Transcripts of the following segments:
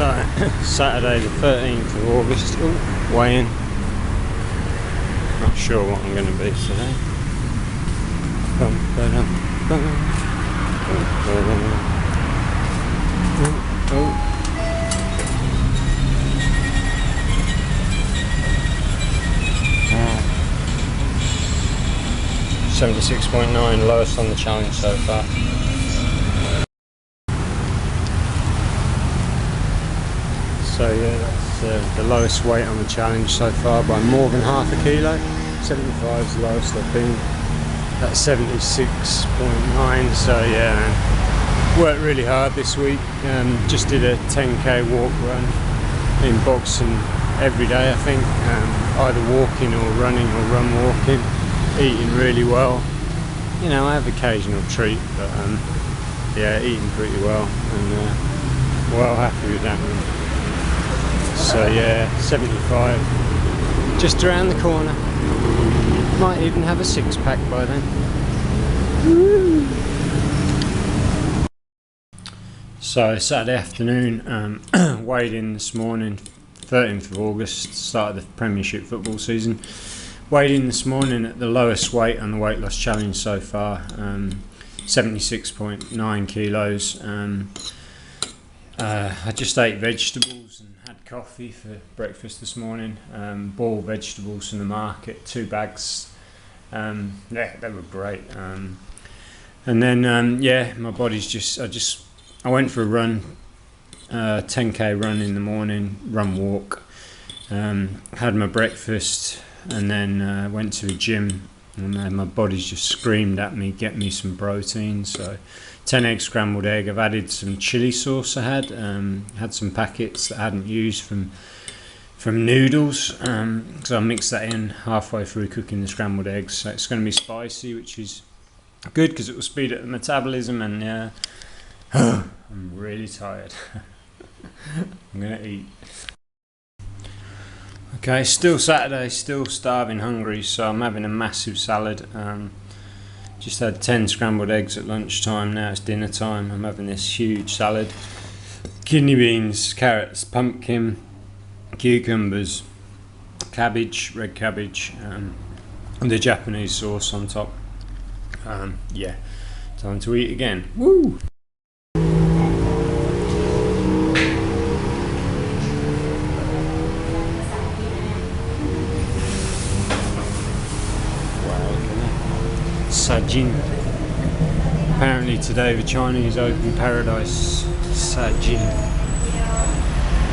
So, Saturday the 13th of August, weigh-in. Not sure what I'm going to be today. 76.9, lowest on the challenge so far. So yeah, that's the lowest weight on the challenge so far by more than half a kilo. 75 is the lowest I've been. That's 76.9. So yeah, man, worked really hard this week. Just did a 10k walk run in Boxon every day, I think. Either walking or running or run walking. Eating really well. You know, I have occasional treat, but yeah, eating pretty well, and well happy with that one. So yeah, 75, just around the corner. Might even have a six-pack by then. Woo. So Saturday afternoon, weighed in this morning, 13th of August, start of the Premiership football season. Weighed in this morning at the lowest weight on the weight loss challenge so far, 76.9 kilos. I just ate vegetables and had coffee for breakfast this morning. Bought vegetables from the market, 2 bags. Yeah, they were great. And then yeah, my body's I went for a run, 10k run in the morning, walk. Had my breakfast and then went to the gym, and then my body's just screamed at me, get me some protein. So 10 egg scrambled egg. I've added some chili sauce. I had some packets that I hadn't used from Noodles, so I mixed that in halfway through cooking the scrambled eggs. So it's going to be spicy, which is good because it will speed up the metabolism. And yeah, I'm really tired. I'm going to eat. Okay, still Saturday, still starving, hungry, so I'm having a massive salad. Just had 10 scrambled eggs at lunchtime, now it's dinner time. I'm having this huge salad. Kidney beans, carrots, pumpkin, cucumbers, cabbage, red cabbage, and the Japanese sauce on top. Yeah, time to eat again. Woo! Sajin. Apparently today the Chinese open paradise. Sajin.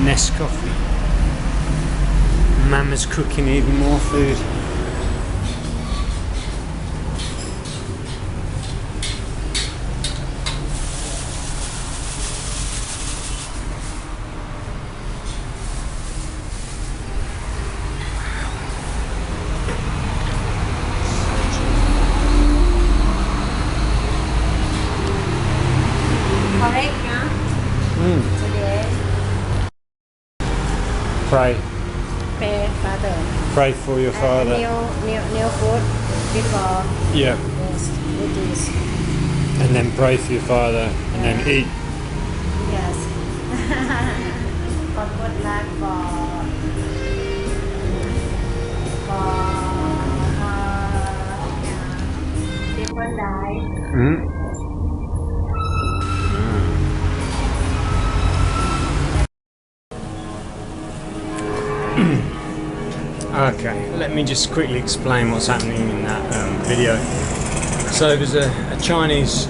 Nescoffee. Mama's cooking even more food. Pray. Pray, Father. Pray for your father. New food before. Yeah. Yes, it is. And then pray for your father, and then eat. Yes. For good luck, for people die. Mm-hmm. Okay, let me just quickly explain what's happening in that video. So there's a Chinese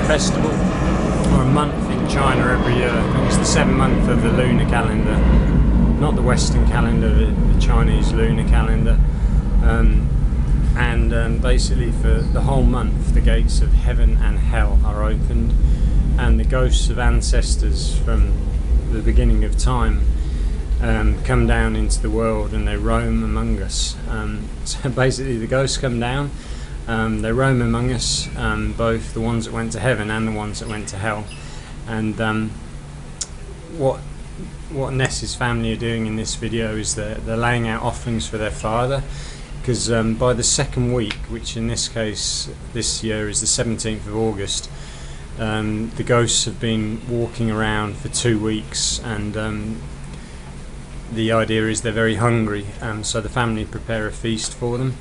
festival, or a month in China every year. It's the 7th month of the lunar calendar, not the Western calendar, the Chinese lunar calendar. And basically for the whole month the gates of heaven and hell are opened, and the ghosts of ancestors from the beginning of time come down into the world, and they roam among us. So basically the ghosts come down, they roam among us, both the ones that went to heaven and the ones that went to hell. And what Ness's family are doing in this video is they're laying out offerings for their father, because by the second week, which in this case this year is the 17th of August, the ghosts have been walking around for 2 weeks, and the idea is they're very hungry, so the family prepare a feast for them.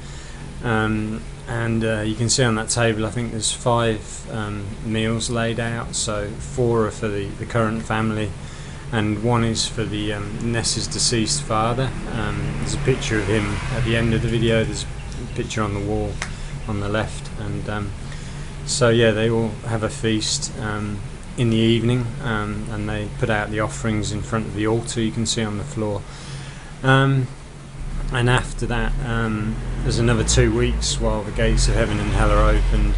And you can see on that table, I think there's 5 meals laid out, so 4 are for the current family, and 1 is for the Ness's deceased father. There's a picture of him at the end of the video. There's a picture on the wall on the left, and so yeah, they all have a feast in the evening, and they put out the offerings in front of the altar you can see on the floor. And after that, there's another 2 weeks while the gates of heaven and hell are opened,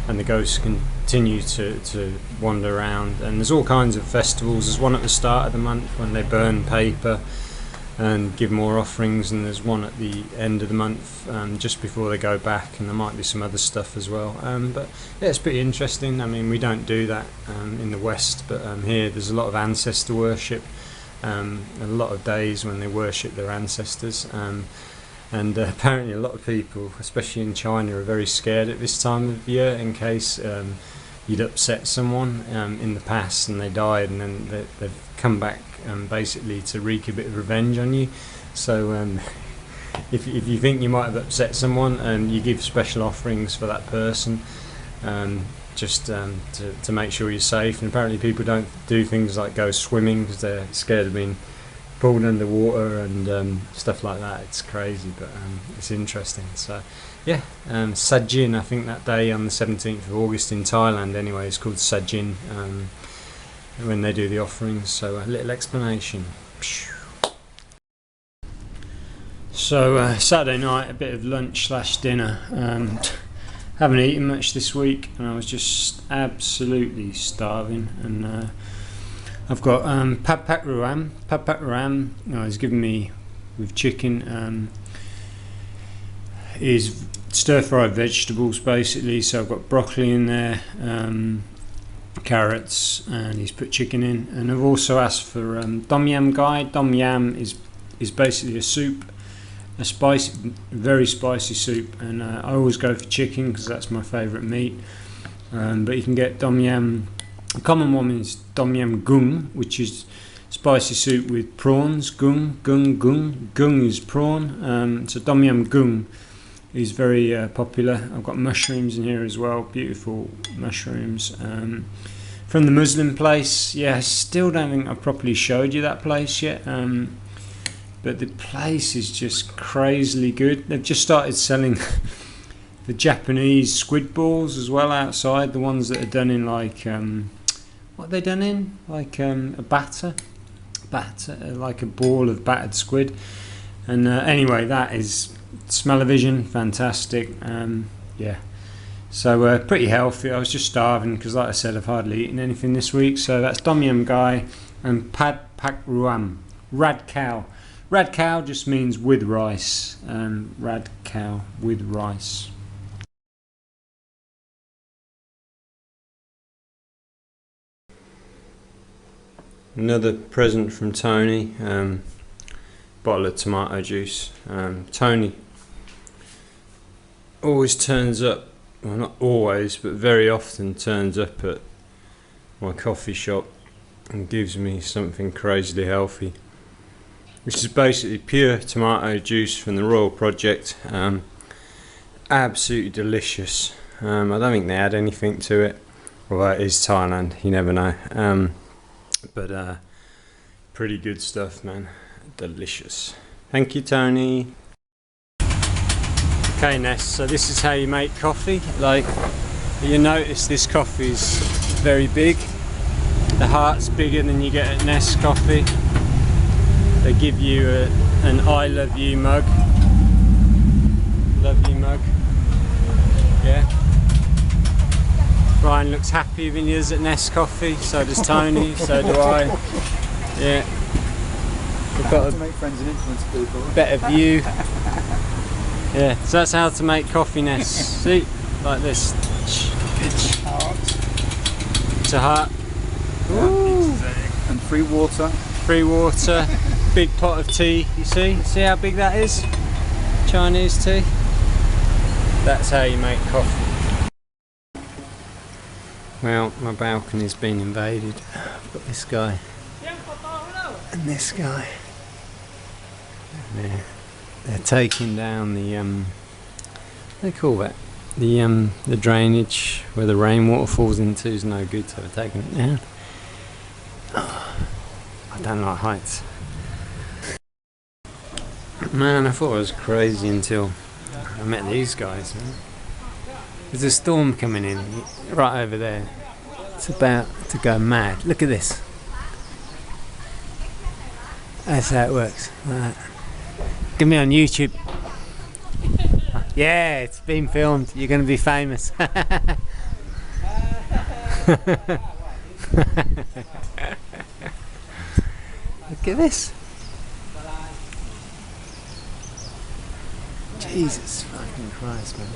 and the ghosts continue to wander around. And there's all kinds of festivals. There's one at the start of the month when they burn paper and give more offerings, and there's one at the end of the month just before they go back, and there might be some other stuff as well. But yeah, it's pretty interesting. I mean, we don't do that in the West, but here there's a lot of ancestor worship. A lot of days when they worship their ancestors, and apparently a lot of people, especially in China, are very scared at this time of year in case you'd upset someone in the past and they died, and then they've come back basically to wreak a bit of revenge on you. So if you think you might have upset someone, you give special offerings for that person, just to make sure you're safe. And apparently people don't do things like go swimming because they're scared of being pulled underwater and stuff like that. It's crazy, but it's interesting. So yeah, Sajin, I think that day on the 17th of August in Thailand anyway, is called Sajin when they do the offerings. So a little explanation. So Saturday night, a bit of lunch / dinner. Haven't eaten much this week, and I was just absolutely starving. And I've got pad pak ram. Pad pak ram, he's given me with chicken. Is stir-fried vegetables basically. So I've got broccoli in there, carrots, and he's put chicken in. And I've also asked for tom yam gai. Tom yam is basically a soup. A spicy, very spicy soup, and I always go for chicken because that's my favourite meat. But you can get tom yam. The common one is tom yam gung, which is spicy soup with prawns. Gung is prawn. So tom yam gung is very popular. I've got mushrooms in here as well, beautiful mushrooms. From the Muslim place, yeah, I still don't think I've properly showed you that place yet. But the place is just crazily good. They've just started selling the Japanese squid balls as well outside. The ones that are done in like, what are they done in? Like a batter, like a ball of battered squid. And anyway, that is smell-o-vision, fantastic. Yeah, so pretty healthy. I was just starving because, like I said, I've hardly eaten anything this week. So that's tom yam gai and pad pak ram. Rad cow. Rad cow just means with rice. Rad cow with rice. Another present from Tony. Bottle of tomato juice. Tony always turns up, well, not always, but very often turns up at my coffee shop and gives me something crazily healthy, which is basically pure tomato juice from the Royal Project. Absolutely delicious. I don't think they add anything to it, although it is Thailand, you never know. But pretty good stuff, man. Delicious. Thank you, Tony. Okay, Ness, so this is how you make coffee. Like, you notice this coffee is very big. The heart's bigger than you get at Ness Coffee. They give you an I love you mug. Love you mug. Yeah. Brian looks happy when he is at Ness Coffee, so does Tony, so do I. Yeah. We've got to make friends and influence people. Better view. Yeah, so that's how to make coffee, Ness. See? Like this. It's hard. It's a heart. Ooh. And free water. Free water. Big pot of tea, you see? See how big that is? Chinese tea. That's how you make coffee. Well, my balcony's been invaded. I've got this guy and this guy. And they're taking down the what do they call that? The drainage where the rainwater falls into is no good, so they're taking it down. I don't like heights. Man, I thought I was crazy until I met these guys, man. There's a storm coming in right over there. It's about to go mad. Look at this. That's how it works. Right. Get me on YouTube. Yeah, it's been filmed. You're going to be famous. Look at this. Jesus fucking Christ, man.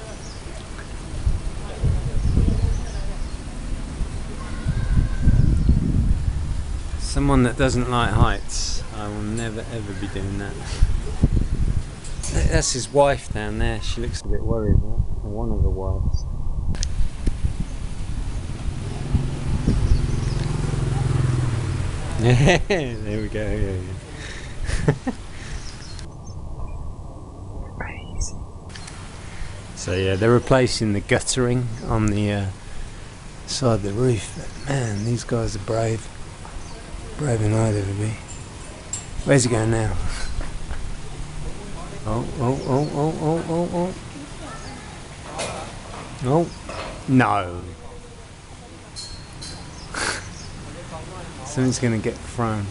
Someone that doesn't like heights, I will never ever be doing that. That's his wife down there. She looks a bit worried, right? Or one of the wives. Yeah, there we go. Yeah. Crazy. So yeah, they're replacing the guttering on the side of the roof. But man, these guys are brave. Braver than I'd ever be. Where's he going now? Oh. Oh, no. Something's going to get thrown.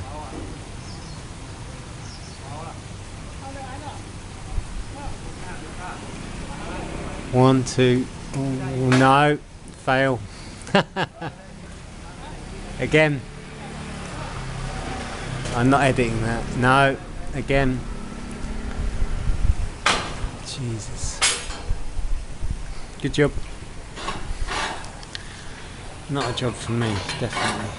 One, two. Oh, no. Fail. Again. I'm not editing that. No. Again. Jesus. Good job. Not a job for me, definitely.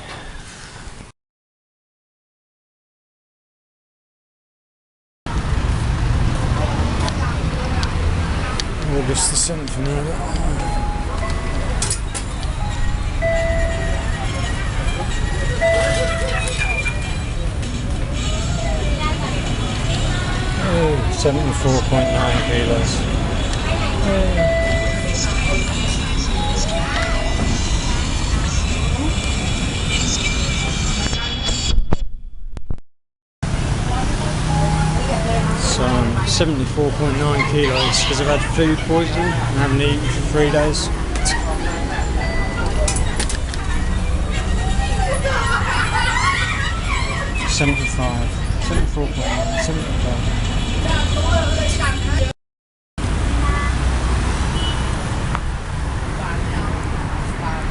August the 7th now. Oh, 74.9 kilos. So I'm 74.9 kilos because I've had food poisoning and haven't eaten for 3 days. $75, 74.9, 75.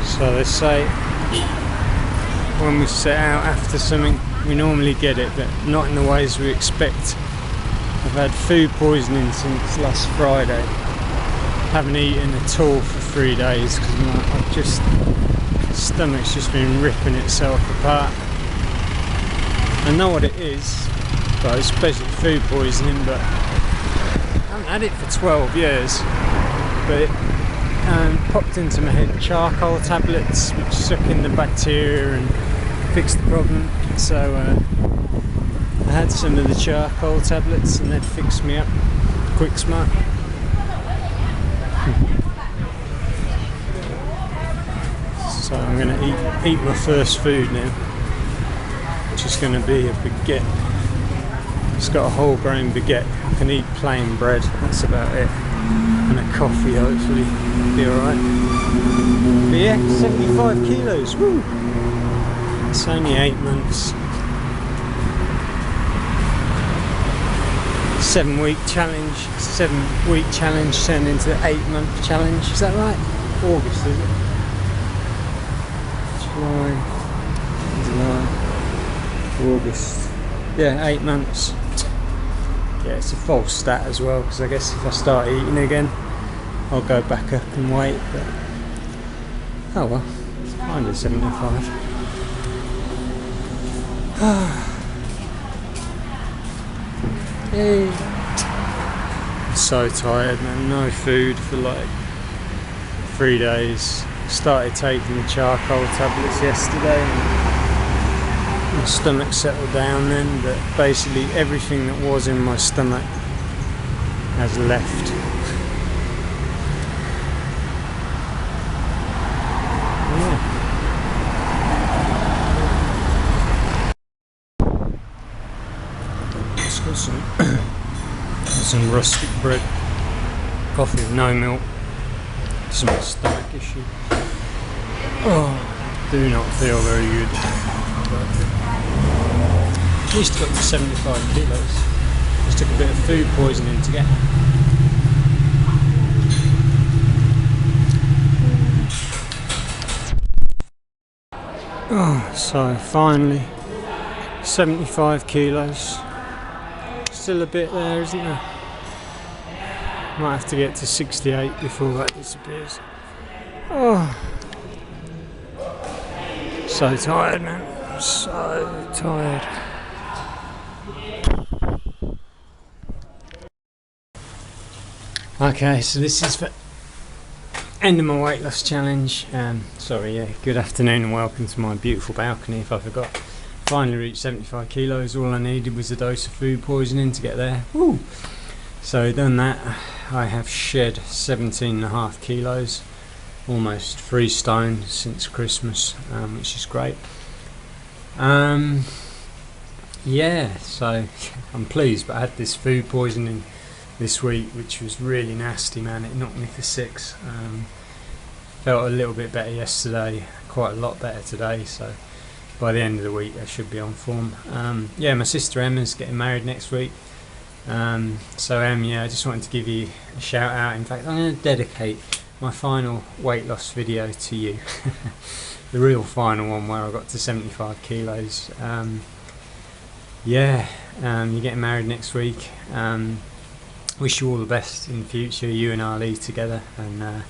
So they say when we set out after something, we normally get it, but not in the ways we expect. I've had food poisoning since last Friday. Haven't eaten at all for 3 days because I've just, stomach's just been ripping itself apart. I know what it is, but it's basically food poisoning, but I haven't had it for 12 years. But it popped into my head charcoal tablets which suck in the bacteria and fix the problem. So I had some of the charcoal tablets and they'd fix me up quick smart. So I'm going to eat my first food now, which is going to be a baguette. It's got a whole grain baguette. I can eat plain bread, that's about it. And a coffee, hopefully. Be alright. But yeah, 75 kilos, woo! It's only 8 months. 7-week challenge. 7-week challenge turned into 8-month challenge. Is that right? August, is it? July, August. Yeah, 8 months. Yeah, it's a false stat as well, because I guess if I start eating again, I'll go back up in weight. But oh well, it's kind of 75. Hey. So tired, man. No food for like 3 days. Started taking the charcoal tablets yesterday and my stomach settled down then, but basically everything that was in my stomach has left. It's got some rustic bread, coffee with no milk. It's my stomach issue. Oh, do not feel very good. At least got to 75 kilos. Just took a bit of food poisoning to get. Oh, so finally 75 kilos. Still a bit there, isn't there? Might have to get to 68 before that disappears. Oh, so tired, man. So tired. Okay, so this is for end of my weight loss challenge. Good afternoon and welcome to my beautiful balcony. If I forgot, finally reached 75 kilos. All I needed was a dose of food poisoning to get there. Woo! So done that. I have shed 17.5 kilos, almost 3 stone since Christmas, which is great. Yeah, so I'm pleased, but I had this food poisoning this week, which was really nasty, man. It knocked me for 6. Felt a little bit better yesterday, quite a lot better today, so by the end of the week I should be on form. Yeah, my sister Emma's getting married next week. So yeah, I just wanted to give you a shout out. In fact, I'm going to dedicate my final weight loss video to you. The real final one where I got to 75 kilos. You're getting married next week. Wish you all the best in the future, you and Ali together, and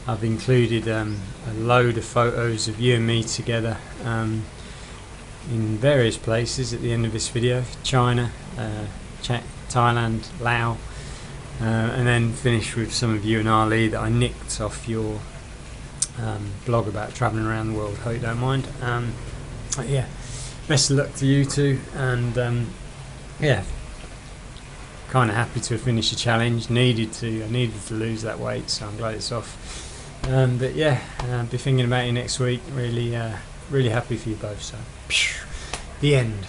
I've included a load of photos of you and me together in various places at the end of this video. China, Thailand, Laos, and then finish with some of you and Ali that I nicked off your blog about travelling around the world. Hope you don't mind. But yeah, best of luck to you two, and yeah, kind of happy to have finished the challenge. I needed to lose that weight, so I'm glad it's off. But yeah, be thinking about you next week. Really happy for you both. So the end.